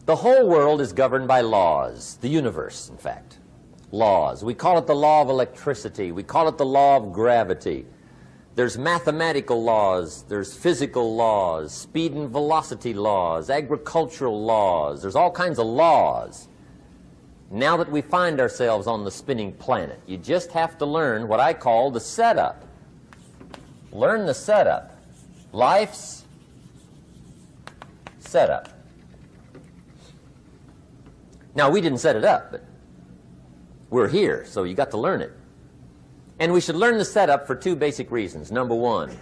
The whole world is governed by laws, the universe, in fact. Laws. We call it the law of electricity. We call it the law of gravity. There's mathematical laws, there's physical laws, speed and velocity laws, agricultural laws. There's all kinds of laws. Now that we find ourselves on the spinning planet, you just have to learn what I call the setup. Learn the setup. Life's setup. Now, we didn't set it up, but we're here, so you got to learn it. And we should learn the setup for two basic reasons. Number one,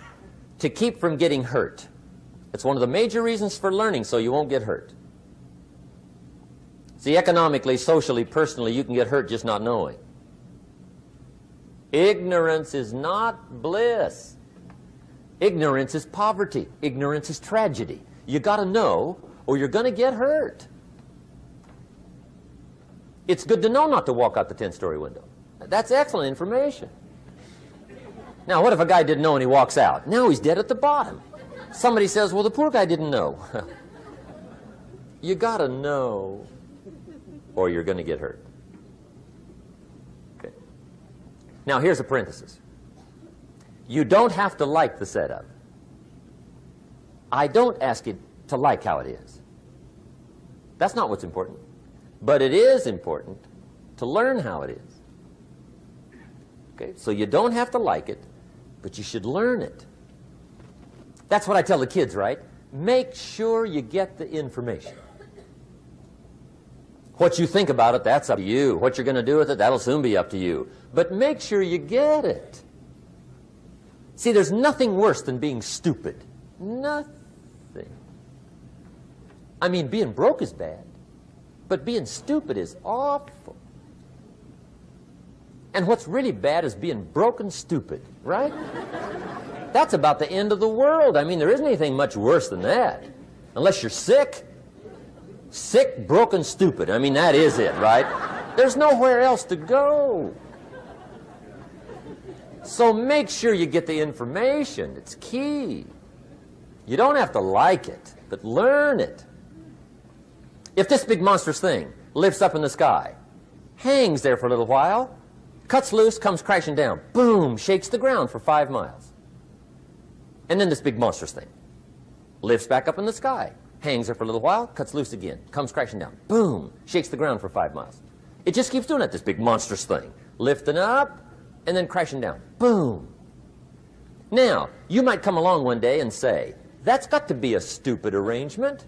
to keep from getting hurt. It's one of the major reasons for learning, so you won't get hurt. See, economically, socially, personally, you can get hurt just not knowing. Ignorance is not bliss. Ignorance is poverty. Ignorance is tragedy. You got to know, or you're going to get hurt. It's good to know not to walk out the 10-story window. That's excellent information. Now, what if a guy didn't know and he walks out? Now he's dead at the bottom. Somebody says, well, the poor guy didn't know. You got to know, or you're going to get hurt. Okay. Now, here's a parenthesis. You don't have to like the setup. I don't ask you to like how it is. That's not what's important. But it is important to learn how it is. Okay? So you don't have to like it, but you should learn it. That's what I tell the kids, right? Make sure you get the information. What you think about it, that's up to you. What you're going to do with it, that'll soon be up to you. But make sure you get it. See, there's nothing worse than being stupid. Nothing. I mean, being broke is bad, but being stupid is awful. And what's really bad is being broke and stupid, right? That's about the end of the world. I mean, there isn't anything much worse than that. Unless you're sick. Sick, broken, stupid. I mean, that is it, right? There's nowhere else to go. So make sure you get the information. It's key. You don't have to like it, but learn it. If this big monstrous thing lifts up in the sky, hangs there for a little while, cuts loose, comes crashing down, boom, shakes the ground for 5 miles. And then this big monstrous thing lifts back up in the sky, hangs there for a little while, cuts loose again, comes crashing down, boom, shakes the ground for 5 miles. It just keeps doing that, this big monstrous thing, lifting up and then crashing down, boom. Now, you might come along one day and say, that's got to be a stupid arrangement,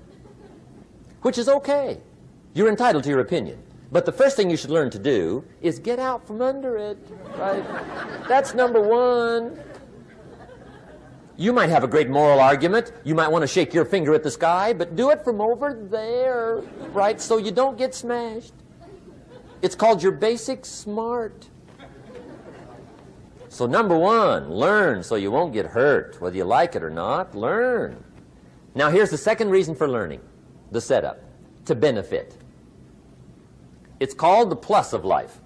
which is okay. You're entitled to your opinion. But the first thing you should learn to do is get out from under it, right? That's number one. You might have a great moral argument. You might want to shake your finger at the sky, but do it from over there, right, so you don't get smashed. It's called your basic smart. So number one, learn so you won't get hurt. Whether you like it or not, learn. Now here's the second reason for learning, the setup, to benefit. It's called the plus of life.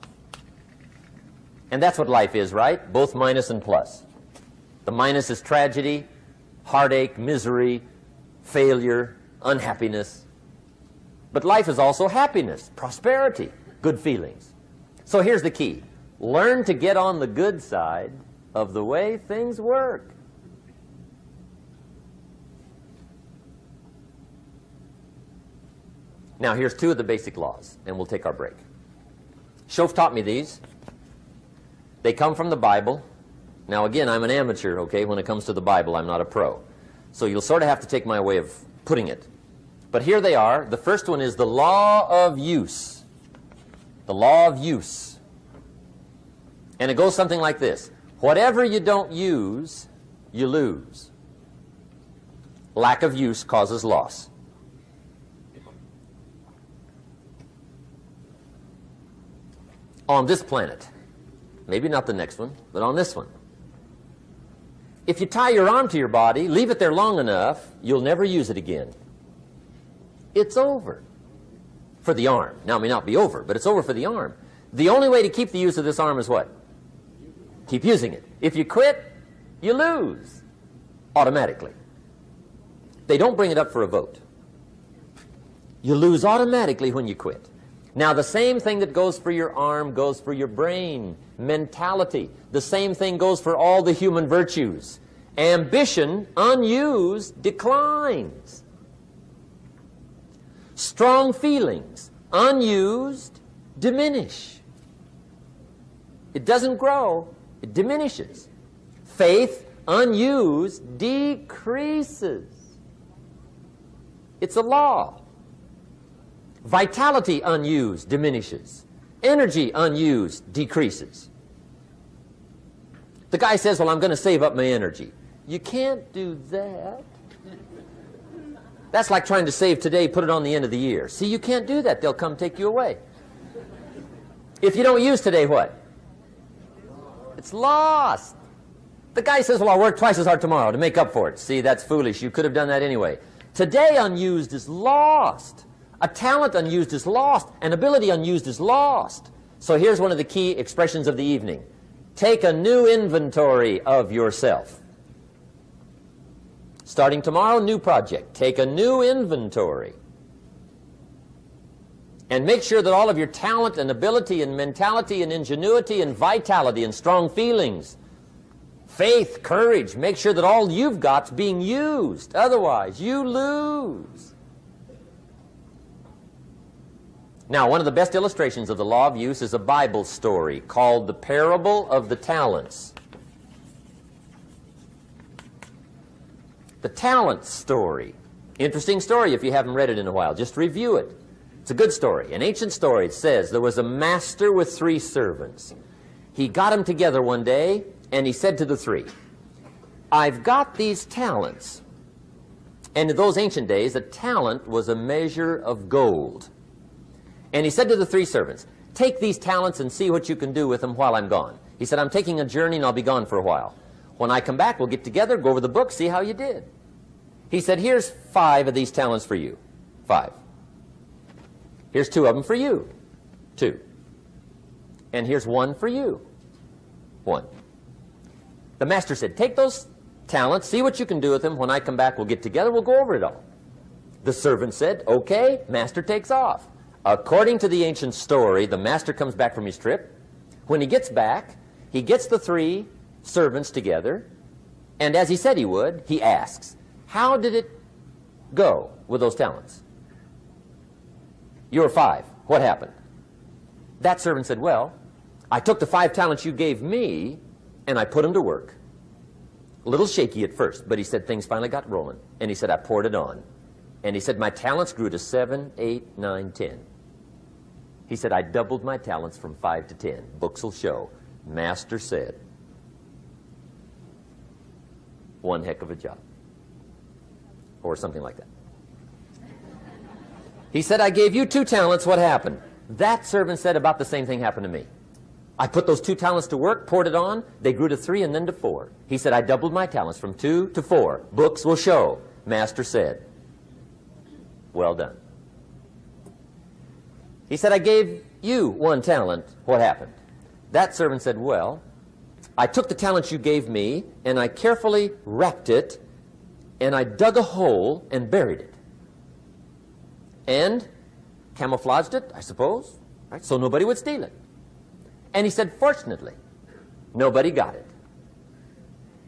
And that's what life is, right? Both minus and plus. The minus is tragedy, heartache, misery, failure, unhappiness. But life is also happiness, prosperity, good feelings. So here's the key. Learn to get on the good side of the way things work. Now, here's two of the basic laws, and we'll take our break. Shof taught me these. They come from the Bible. Now, again, I'm an amateur, okay? When it comes to the Bible, I'm not a pro. So you'll sort of have to take my way of putting it. But here they are. The first one is the law of use. The law of use. And it goes something like this. Whatever you don't use, you lose. Lack of use causes loss. On this planet, maybe not the next one, but on this one, if you tie your arm to your body, leave it there long enough, you'll never use it again. It's over for the arm. Now, it may not be over, but it's over for the arm. The only way to keep the use of this arm is what? Keep using it. If you quit, you lose automatically. They don't bring it up for a vote. You lose automatically when you quit. Now, the same thing that goes for your arm goes for your brain, mentality. The same thing goes for all the human virtues. Ambition, unused, declines. Strong feelings, unused, diminish. It doesn't grow, it diminishes. Faith, unused, decreases. It's a law. Vitality, unused, diminishes. Energy, unused, decreases. The guy says, well, I'm going to save up my energy. You can't do that. That's like trying to save today, put it on the end of the year. See, you can't do that. They'll come take you away. If you don't use today, what? It's lost. The guy says, well, I'll work twice as hard tomorrow to make up for it. See, that's foolish. You could have done that anyway. Today unused is lost. A talent unused is lost. An ability unused is lost. So here's one of the key expressions of the evening. Take a new inventory of yourself. Starting tomorrow, new project. Take a new inventory. And make sure that all of your talent and ability and mentality and ingenuity and vitality and strong feelings, faith, courage, make sure that all you've got's being used. Otherwise, you lose. Now, one of the best illustrations of the law of use is a Bible story called the Parable of the Talents. The talent story. Interesting story if you haven't read it in a while. Just review it. It's a good story. An ancient story. It says there was a master with 3 servants. He got them together one day and he said to the 3, I've got these talents. And in those ancient days, a talent was a measure of gold. And he said to the 3 servants, take these talents and see what you can do with them while I'm gone. He said, I'm taking a journey and I'll be gone for a while. When I come back, we'll get together, go over the book, see how you did. He said, here's 5 of these talents for you. 5. Here's 2 of them for you. 2. And here's 1 for you. 1. The master said, take those talents, see what you can do with them. When I come back, we'll get together, we'll go over it all. The servant said, okay, master takes off. According to the ancient story, the master comes back from his trip. When he gets back, he gets the 3 servants together, and as he said he would, he asks, how did it go with those talents? You were 5. What happened? That servant said, well, I took the 5 talents you gave me, and I put them to work. A little shaky at first, but he said things finally got rolling. And he said, I poured it on. And he said, my talents grew to 7, 8, 9, 10. He said, I doubled my talents from 5 to 10. Books will show. Master said, one heck of a job. Or something like that. He said, I gave you 2 talents. What happened? That servant said, about the same thing happened to me. I put those 2 talents to work, poured it on. They grew to 3 and then to 4. He said, I doubled my talents from 2 to 4. Books will show. Master said, well done. He said, I gave you 1 talent. What happened? That servant said, well, I took the talents you gave me, and I carefully wrapped it, and I dug a hole and buried it. And camouflaged it, I suppose, right? So nobody would steal it. And he said, fortunately, nobody got it.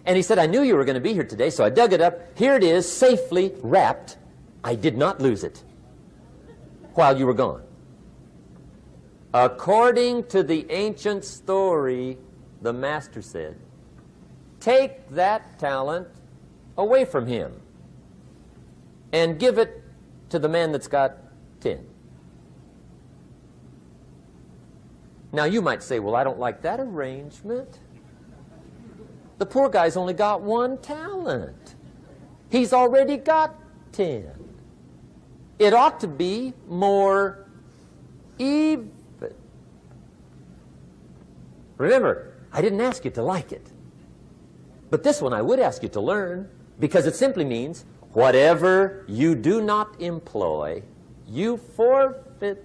And he said, I knew you were going to be here today, so I dug it up. Here it is, safely wrapped. I did not lose it while you were gone. According to the ancient story, the master said, take that talent away from him and give it to the man that's got 10. Now you might say, well, I don't like that arrangement. The poor guy's only got 1 talent. He's already got 10. It ought to be more even. Remember, I didn't ask you to like it. But this one I would ask you to learn, because it simply means whatever you do not employ, you forfeit.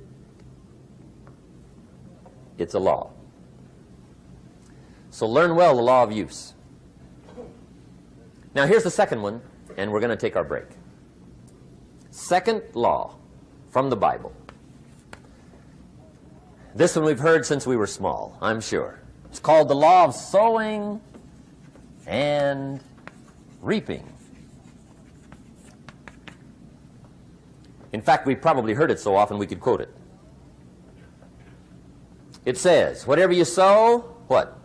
It's a law. So learn well the law of use. Now here's the second one, and we're going to take our break. Second law, from the Bible. This one we've heard since we were small, I'm sure. It's called the law of sowing and reaping. In fact, we've probably heard it so often we could quote it. It says, whatever you sow, what?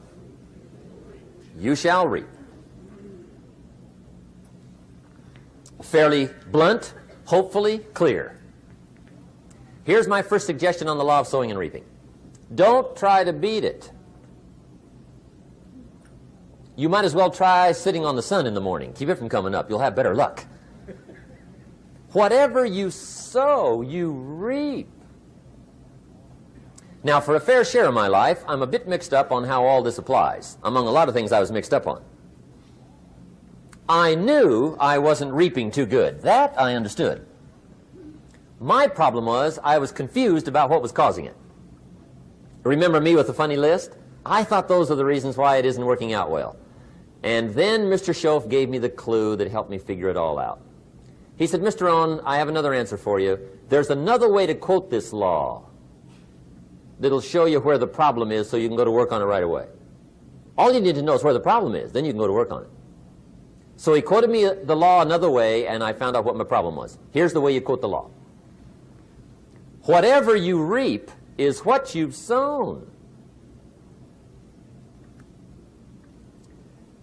You shall reap. Fairly blunt, hopefully clear. Here's my first suggestion on the law of sowing and reaping. Don't try to beat it. You might as well try sitting on the sun in the morning. Keep it from coming up. You'll have better luck. Whatever you sow, you reap. Now, for a fair share of my life, I'm a bit mixed up on how all this applies. Among a lot of things I was mixed up on. I knew I wasn't reaping too good. That I understood. My problem was I was confused about what was causing it. Remember me with the funny list? I thought those are the reasons why it isn't working out well. And then Mr. Schoaf gave me the clue that helped me figure it all out. He said, Mr. Rohn, I have another answer for you. There's another way to quote this law that'll show you where the problem is so you can go to work on it right away. All you need to know is where the problem is. Then you can go to work on it. So he quoted me the law another way, and I found out what my problem was. Here's the way you quote the law. Whatever you reap is what you've sown.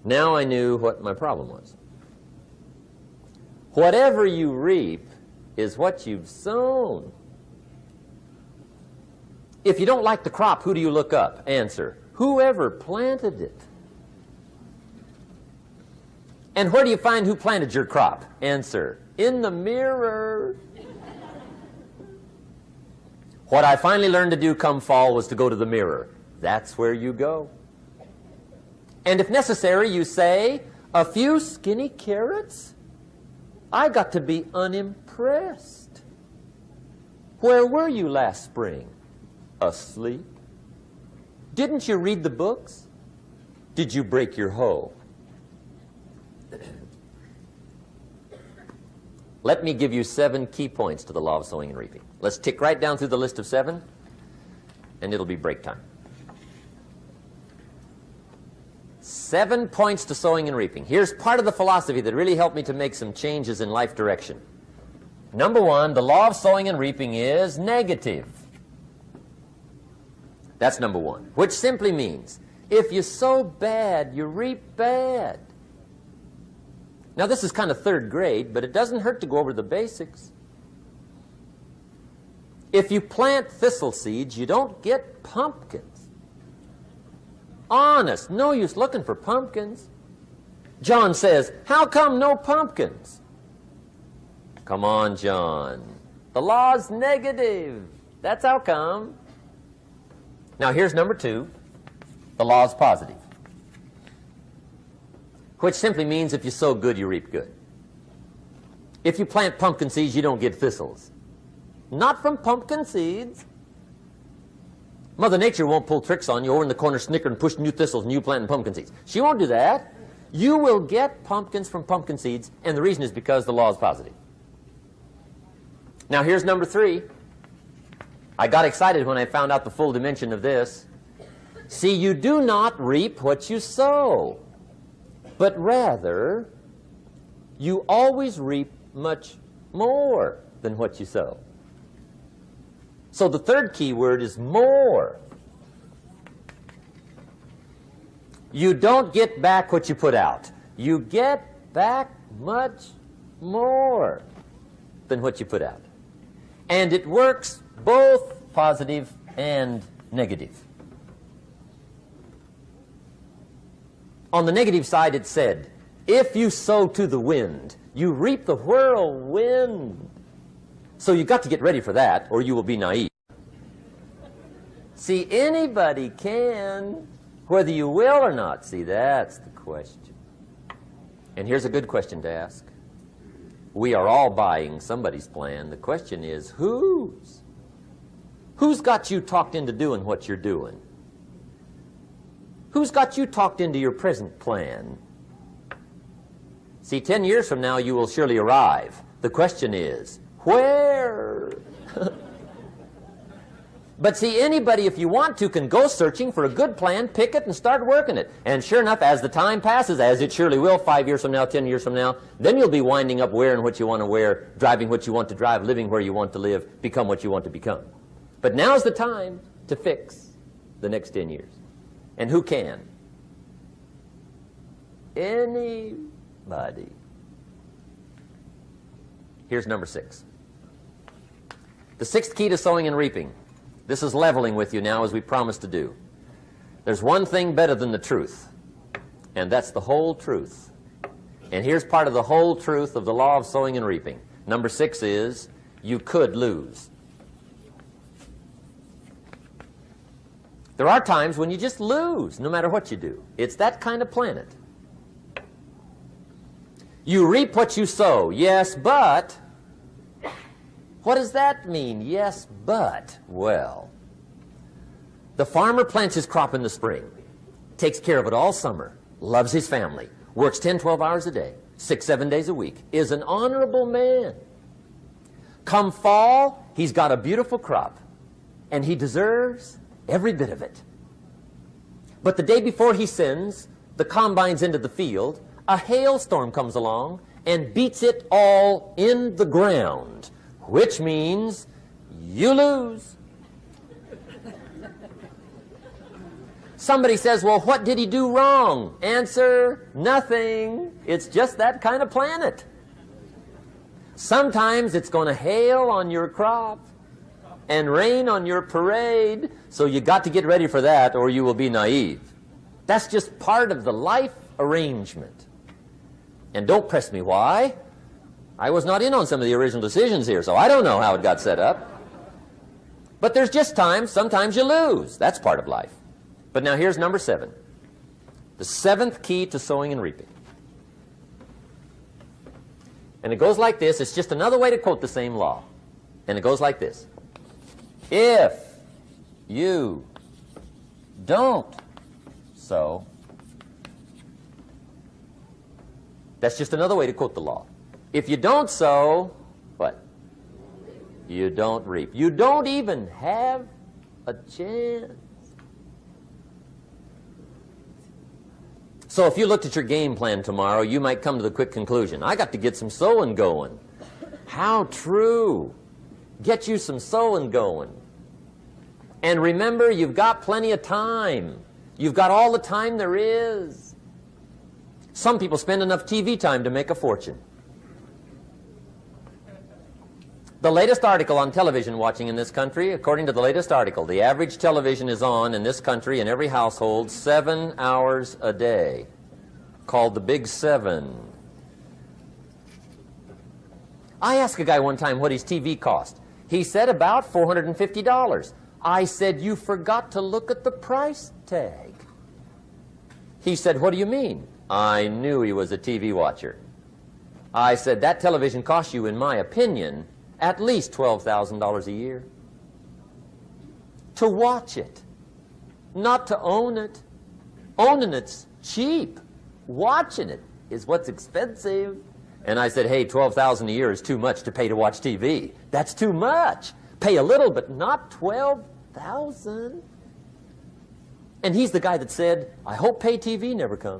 Now I knew what my problem was. Whatever you reap is what you've sown. If you don't like the crop, who do you look up? Answer, whoever planted it. And where do you find who planted your crop? Answer, in the mirror. What I finally learned to do come fall was to go to the mirror. That's where you go. And if necessary, you say, a few skinny carrots? I got to be unimpressed. Where were you last spring? Asleep. Didn't you read the books? Did you break your hoe? Let me give you 7 key points to the law of sowing and reaping. Let's tick right down through the list of 7, and it'll be break time. 7 points to sowing and reaping. Here's part of the philosophy that really helped me to make some changes in life direction. Number 1, the law of sowing and reaping is negative. That's number 1, which simply means if you sow bad, you reap bad. Now, this is kind of 3rd grade, but it doesn't hurt to go over the basics. If you plant thistle seeds, you don't get pumpkins. Honest, no use looking for pumpkins. John says, how come no pumpkins? Come on, John. The law's negative. That's how come. Now, here's number 2. The law's positive, which simply means if you sow good, you reap good. If you plant pumpkin seeds, you don't get thistles. Not from pumpkin seeds. Mother Nature won't pull tricks on you over in the corner snickering, pushing new thistles and you planting pumpkin seeds. She won't do that. You will get pumpkins from pumpkin seeds, and the reason is because the law is positive. Now, here's number 3. I got excited when I found out the full dimension of this. See, you do not reap what you sow, but rather, you always reap much more than what you sow. So the 3rd key word is more. You don't get back what you put out. You get back much more than what you put out. And it works both positive and negative. On the negative side, it said, if you sow to the wind, you reap the whirlwind. So you've got to get ready for that, or you will be naive. See, anybody can, whether you will or not. See, that's the question. And here's a good question to ask. We are all buying somebody's plan. The question is, whose? Who's got you talked into doing what you're doing? Who's got you talked into your present plan? See, 10 years from now, you will surely arrive. The question is, where? But see, anybody, if you want to, can go searching for a good plan, pick it, and start working it. And sure enough, as the time passes, as it surely will 5 years from now, 10 years from now, then you'll be winding up wearing what you want to wear, driving what you want to drive, living where you want to live, become what you want to become. But now's the time to fix the next 10 years. And who can? Anybody. Here's number 6. The 6th key to sowing and reaping. This is leveling with you now, as we promised to do. There's one thing better than the truth, and that's the whole truth. And here's part of the whole truth of the law of sowing and reaping. Number 6 is, you could lose. There are times when you just lose, no matter what you do. It's that kind of planet. You reap what you sow, yes, but... What does that mean? Yes, but, well, the farmer plants his crop in the spring, takes care of it all summer, loves his family, works 10, 12 hours a day, 6, 7 days a week, is an honorable man. Come fall, he's got a beautiful crop, and he deserves every bit of it. But the day before he sends the combines into the field, a hailstorm comes along and beats it all in the ground. Which means you lose. Somebody says, well, what did he do wrong? Answer, nothing. It's just that kind of planet. Sometimes it's going to hail on your crop and rain on your parade, so you got to get ready for that or you will be naive. That's just part of the life arrangement. And don't press me why. I was not in on some of the original decisions here, so I don't know how it got set up. But there's just times, sometimes you lose. That's part of life. But now here's number 7. The 7th key to sowing and reaping. And it goes like this. It's just another way to quote the same law. And it goes like this. If you don't sow, that's just another way to quote the law. If you don't sow, what? You don't reap. You don't even have a chance. So if you looked at your game plan tomorrow, you might come to the quick conclusion, I got to get some sowing going. How true. Get you some sowing going. And remember, you've got plenty of time. You've got all the time there is. Some people spend enough TV time to make a fortune. The latest article on television watching in this country, according to the latest article, the average television is on in this country in every household 7 hours a day, called the Big 7. I asked a guy one time what his TV cost. He said about $450. I said, you forgot to look at the price tag. He said, what do you mean? I knew he was a TV watcher. I said, that television costs you, in my opinion, at least $12,000 a year. To watch it, not to own it. Owning it's cheap. Watching it is what's expensive. And I said, hey, $12,000 a year is too much to pay to watch TV. That's too much. Pay a little, but not $12,000. And he's the guy that said, I hope pay TV never comes.